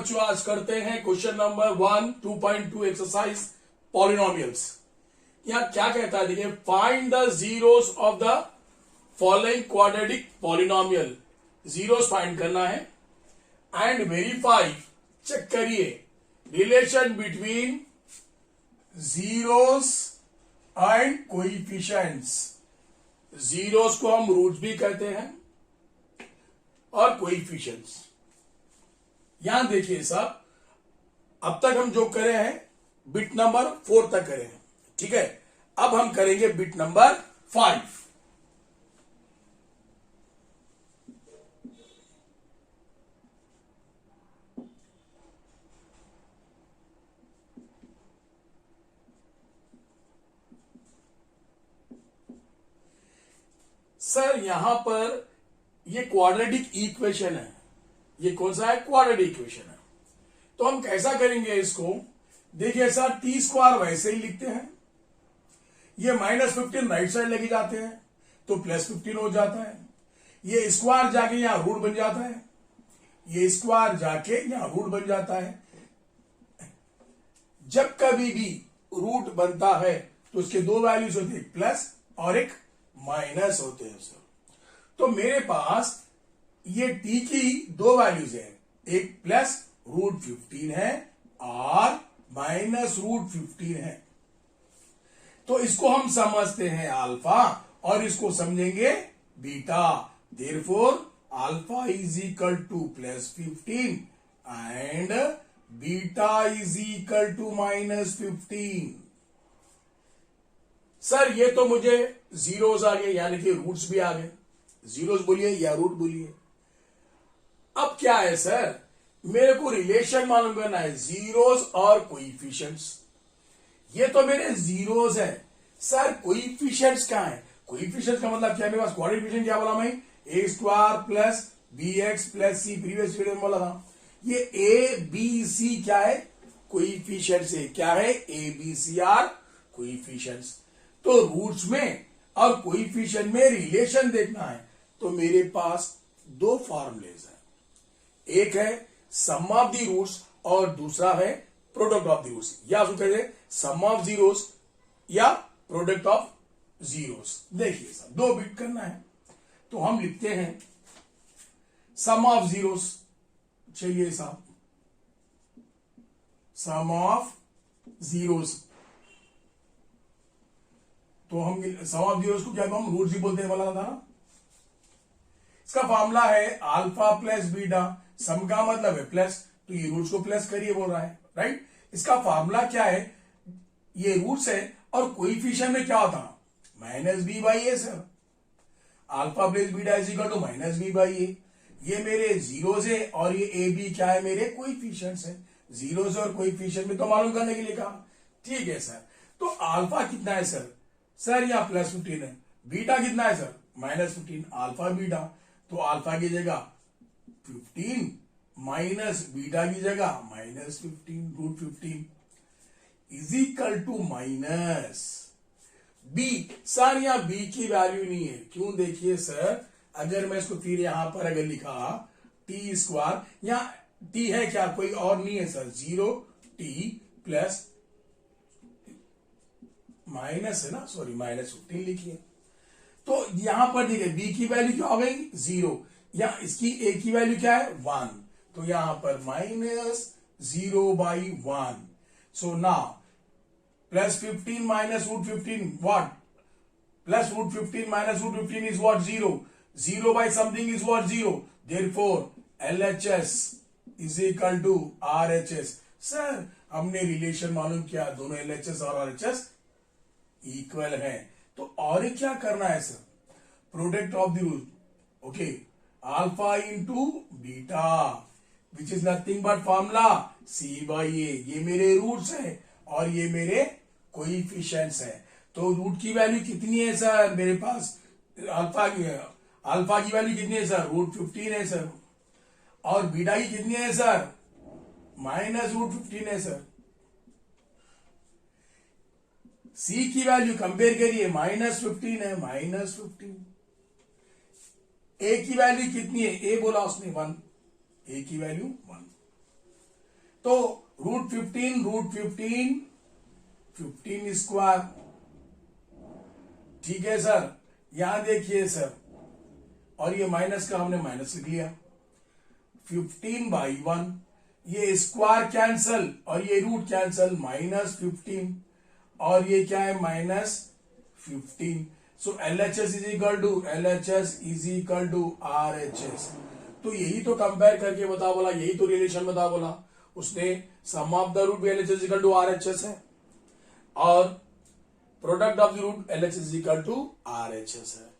बच्चों आज करते हैं क्वेश्चन नंबर 1 2.2 एक्सरसाइज पॉलिनोमियल्स। यहाँ क्या कहता है देखिए, find the zeros of the following quadratic polynomial. Zeros find करना है एंड वेरीफाई, चेक करिए relation between zeros and coefficients. Zeros को हम रूट्स भी कहते हैं और कोएफिशिएंट्स। यहां देखिए साहब, अब तक हम जो करे हैं बिट नंबर 4 तक करे हैं, ठीक है। अब हम करेंगे बिट नंबर 5। सर यहां पर ये क्वाड्रेटिक इक्वेशन है। ये कौन सा है? क्वाड्रेटिक इक्वेशन है। तो हम कैसा करेंगे इसको? देखिए सर, टी स्क्वायर वैसे ही लिखते हैं, ये -15 राइट साइड लेके जाते हैं तो +15 हो जाता है। ये स्क्वायर जाके यहां रूट बन जाता है, ये स्क्वायर जाके यहां रूट बन जाता है। जब कभी भी रूट बनता है तो उसके दो वैल्यूज होते हैं, एक प्लस और एक माइनस होते हैं सर। तो मेरे पास ये टी की दो वैल्यूज है, एक +√15 है और -√15 है। तो इसको हम समझते हैं अल्फा और इसको समझेंगे beta. Therefore alpha is equal to +15 and beta is equal to -15। Sir ये तो मुझे जीरोस आ गए, यानी कि रूट्स भी आ गए। जीरोस बोलिए या रूट बोलिए। अब क्या है सर, मेरे को रिलेशन मालूम करना है जीरोस और कोएफिशिएंट्स। ये तो मेरे जीरोस है सर, कोएफिशिएंट्स कहां है? कोएफिशिएंट्स का मतलब क्या है? मेरे पास क्वाड्रेटिक क्या बोला मैं? a² + bx + c, previous video में बोला था। ये a b c क्या है? कोएफिशिएंट्स है। क्या है? a b c are coefficients. तो रूट्स में और कोएफिशिएंट में रिलेशन देखना है तो मेरे पास दो फॉर्मूलेज हैं, एक है सम ऑफ द रूट्स और दूसरा है प्रोडक्ट ऑफ द रूट्स, या उसको कहते हैं सम ऑफ जीरोस या प्रोडक्ट ऑफ जीरोस। देखिए सर, दो बिट करना है तो हम लिखते हैं सम ऑफ जीरोस। चलिए साहब, सम ऑफ जीरोस, तो हम सम ऑफ जीरोस को क्या हम रूट्स ही बोलते हैं, बोला था ना। इसका फॉर्मूला है अल्फा + बीटा। सम का मतलब है प्लस, तो ये रूट्स को प्लस करिए बोल रहा है, राइट। इसका फॉर्मूला क्या है? ये रूट्स है और कोएफिशिएंट में क्या होता है? -b/a sir. Alpha + beta is equal to -b/a। ये मेरे जीरोस है और ये ए बी क्या है? मेरे कोएफिशिएंट्स है। जीरोस और कोएफिशिएंट में तो मालूम करने के लिए कहा, ठीक है सर। तो अल्फा कितना है सर? सर यहाँ +15 है। बीटा कितना है सर? -15। अल्फा बीटा, तो अल्फा की जगह 15 माइनस बीटा की जगह -15 √15 is equal to minus B. Sir यहाँ बी की वैल्यू नहीं है, क्यों? देखिए सर, अगर मैं इसको फिर यहां पर अगर लिखा t², यहाँ t है क्या? कोई और नहीं है सर, 0t प्लस माइनस है ना, सॉरी -15 लिखिए। तो यहां पर देखिए बी की वैल्यू क्या हो गई? 0। या इसकी ए की वैल्यू क्या है? 1। तो यहां पर -0/1। So now +15 -√15 what? +√15 -√15 is what? 0. 0 by something is what? 0. Therefore LHS is equal to RHS। Sir हमने रिलेशन मालूम किया, दोनों LHS और RHS इक्वल है। तो और क्या करना है sir? Product of the root, okay, alpha into beta which is nothing but formula c/a। ये मेरे रूट्स है और ये मेरे कोएफिशिएंट्स है। तो रूट की वैल्यू कितनी है सर? मेरे पास अल्फा की वैल्यू कितनी है सर? √15 है सर। और बीटा की कितनी है सर? -√15 है सर। सी की वैल्यू कंपेयर करिए, -15 है, -15। ए की वैल्यू कितनी है? ए बोला उसने 1, ए की वैल्यू 1। तो √15 स्क्वायर। ठीक है सर, यहां देखिए सर, और ये माइनस का हमने माइनस लिख लिया, 15/1, ये स्क्वायर कैंसल और ये रूट कैंसल, -15, और ये क्या है -15। So LHS is equal to RHS। तो यही तो कंपेयर करके बता बोला, यही तो रिलेशन बता बोला उसने। सम ऑफ द रूट भी LHS इक्वल टू RHS है, और product of the root LHS equal to RHS है।